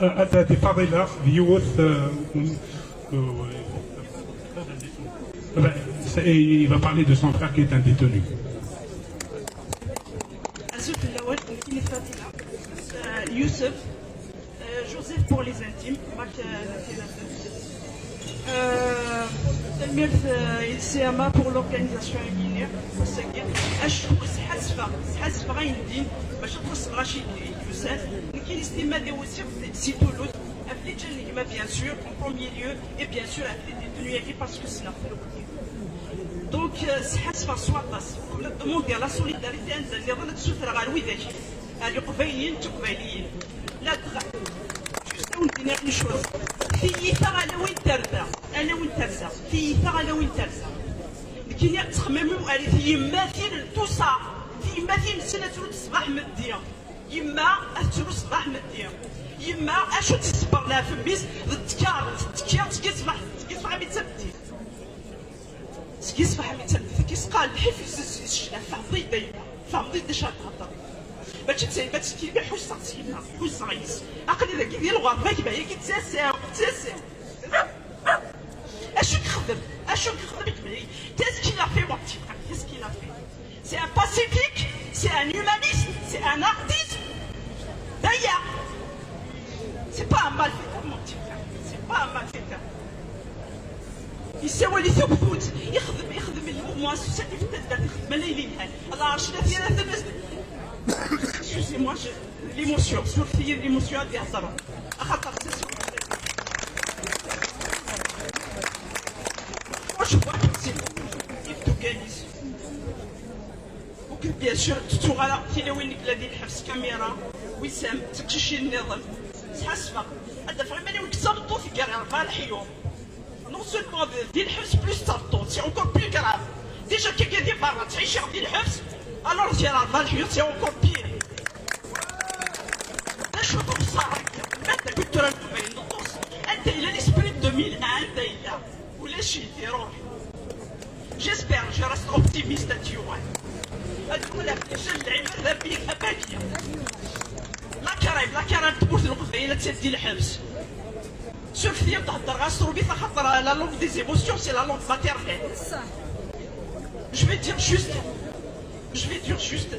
فضيلة يوث il va parler de son frère qui est un détenu. Youssef, Joseph pour les intimes, CMA pour l'organisation immunitaire. حاسفة غيندين باش توصل رشيد يوسف كاين الاستماع ديال وسير سي تولوز افلي جا bien sûr en premier lieu et bien sûr افلي détenus parce que c'est la donc حاسفة سواطاس الامور ديال لا سوليداريتي اللي ظلت تسوثر غير ويداك اللي قبيليين تقبيليين لا جوست ندير غير شوز ثيثا على وين تردا انا وين ترزا ثيثا على وين ترزا كاين تخمموا على يماثل توصا يماثل سنه ترد صباح مديه يما ترد صباح مديه يما اشو تصبر لها في البيس التكار تكيصبح متبدي تكيصبح متبدي كيسقال الحفيز الشلاف فعضي دايما فعضي داش هضر باش تكيبي حوش صغيره حوش صغيس عقلي ذاك ديال الغربه كيبان هي كيتساسع Qu'est-ce qu'il a fait, mon petit frère? Qu'est-ce qu'il a fait? C'est un pacifique, c'est un humaniste, c'est un artiste. D'ailleurs, c'est pas un malfaiteur, mon petit frère. C'est pas un malfaiteur. Il sait où il est au bout. يخدم الموضوع السياسي في التدريب ملايين الله عرشنا فيها ثلاث excusez-moi l'émotion sur l'émotion ديال الهضره خاطر je vois que c'est il te gagne وكل bien sûr تتوغا لا كاين وين الذي الحبس كاميرا وسام تكشي النظام حاسبه هذا فريمون وين كتصابطو في كاع 4 اليوم non seulement ديال الحبس بلوس تابطو سي encore plus grave déjà كي كيدير برا تعيش ديال الحبس alors ديال 4 اليوم سي encore pire نشوفو بصراحه انت كنت راه انت الى ليسبري 2001 انت الى ولا شي يديروه J'espère, je reste optimiste à Tiouane. لا كرهب تموت القبيله تسدي الحبس. شوف هي تهضر غاسرو بي خاطر لا لونغ دي زيموسيون سي لا لونغ ماتيرنيل. Je vais dire juste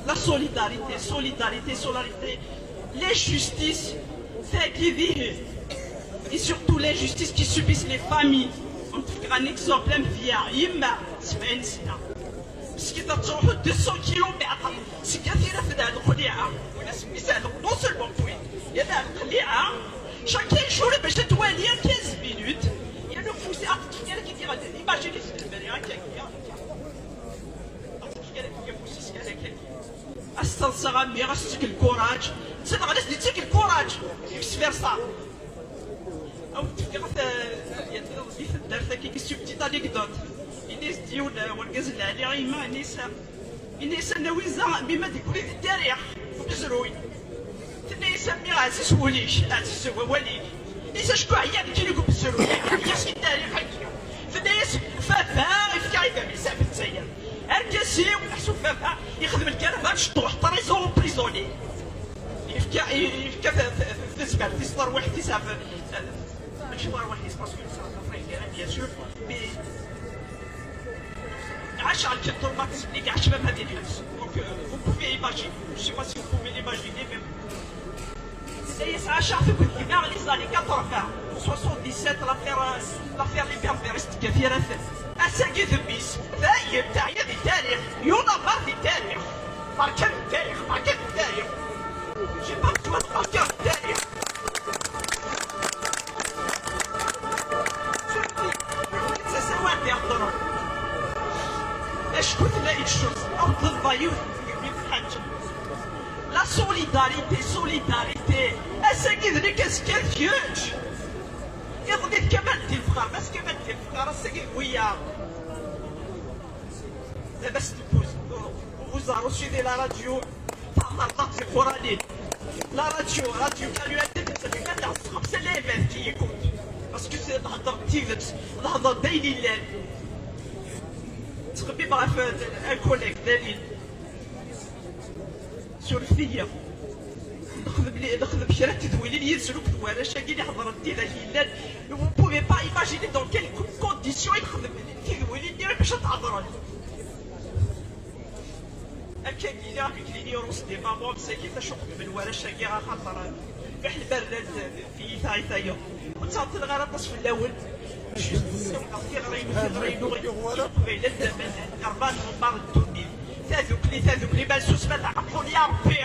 la solidarité, les justices, c'est qui vivent et surtout les justices qui subissent les familles. Un exemple via يما 70 سنه بس كي تروحوا 200 كيلومتر سي كثيره في هذه القليعه ولا سميتها نو سولمون بوين يا هذه القليعه شاكين شهور باش توالي 15 مينوت يا لو فوسي عرفتي كي كيدير ايماجيني في البريه هكا استنصر امي غاستك الكوراج تصدق علاش ديتك الكوراج اكس فيرسا او تفكرت في الدار كي كيسيو بتيت انيكدوت الناس ديال والغزل على عيما الناس نويزا بما تقولي في التاريخ بزروي الناس مي عزيز وليش عزيز وليك ليس شكون عيا كي يقول بزروي هي شي تاريخ هكا الناس فافا في كايدا بزاف تسير اركاسي وحسو فافا يخدم الكرفان شطوح طريزون بريزوني يفكا في الزبال في صدر واحد يسافر ماشي مره واحد باسكو bien sûr mais عاش على الكتر ما تسبليك على الشباب هذه الناس donc vous pouvez imaginer je sais pas si vous pouvez l'imaginer même c'est عاش في dans les années 80 77 l'affaire les Berbéristes كثيرة أساقي ذبيس ذايب تاعي هذه التاريخ يونا بارتي التاريخ ماركان التاريخ j'ai pas besoin de marquer التاريخ شكون تلاقي الشمس أفضل ضيوف يتحجم لا سوليداريتي أساقي ذلك أسكال فيوج يضني كمان دي الفقار بس كمان دي الفقار أساقي ويا بس تبوز vous a reçu de la radio تاع الضغط القراني لا راديو كانوا يدك كانوا 5000 كي يكون باسكو سي الهضر تيفت الهضر دايلي الليل تخبي bref un collègue دليل sur الفية نخدم بشرا تدويلي اللي ينزلوا في الورش اللي حضرت ديالها هلال vous pouvez pas imaginer dans quelles conditions يخدم تدويلي اللي باش تعذروا هكا كي راك كليني روس دي مامون مساكين تشوف بالورش كي خاطر فح البرد في ثايثايا وتصات الغرض في الاول في قبيله الكربان ومار الدنيا تاذوك لي مالسوس ما تعرفوا لي ربي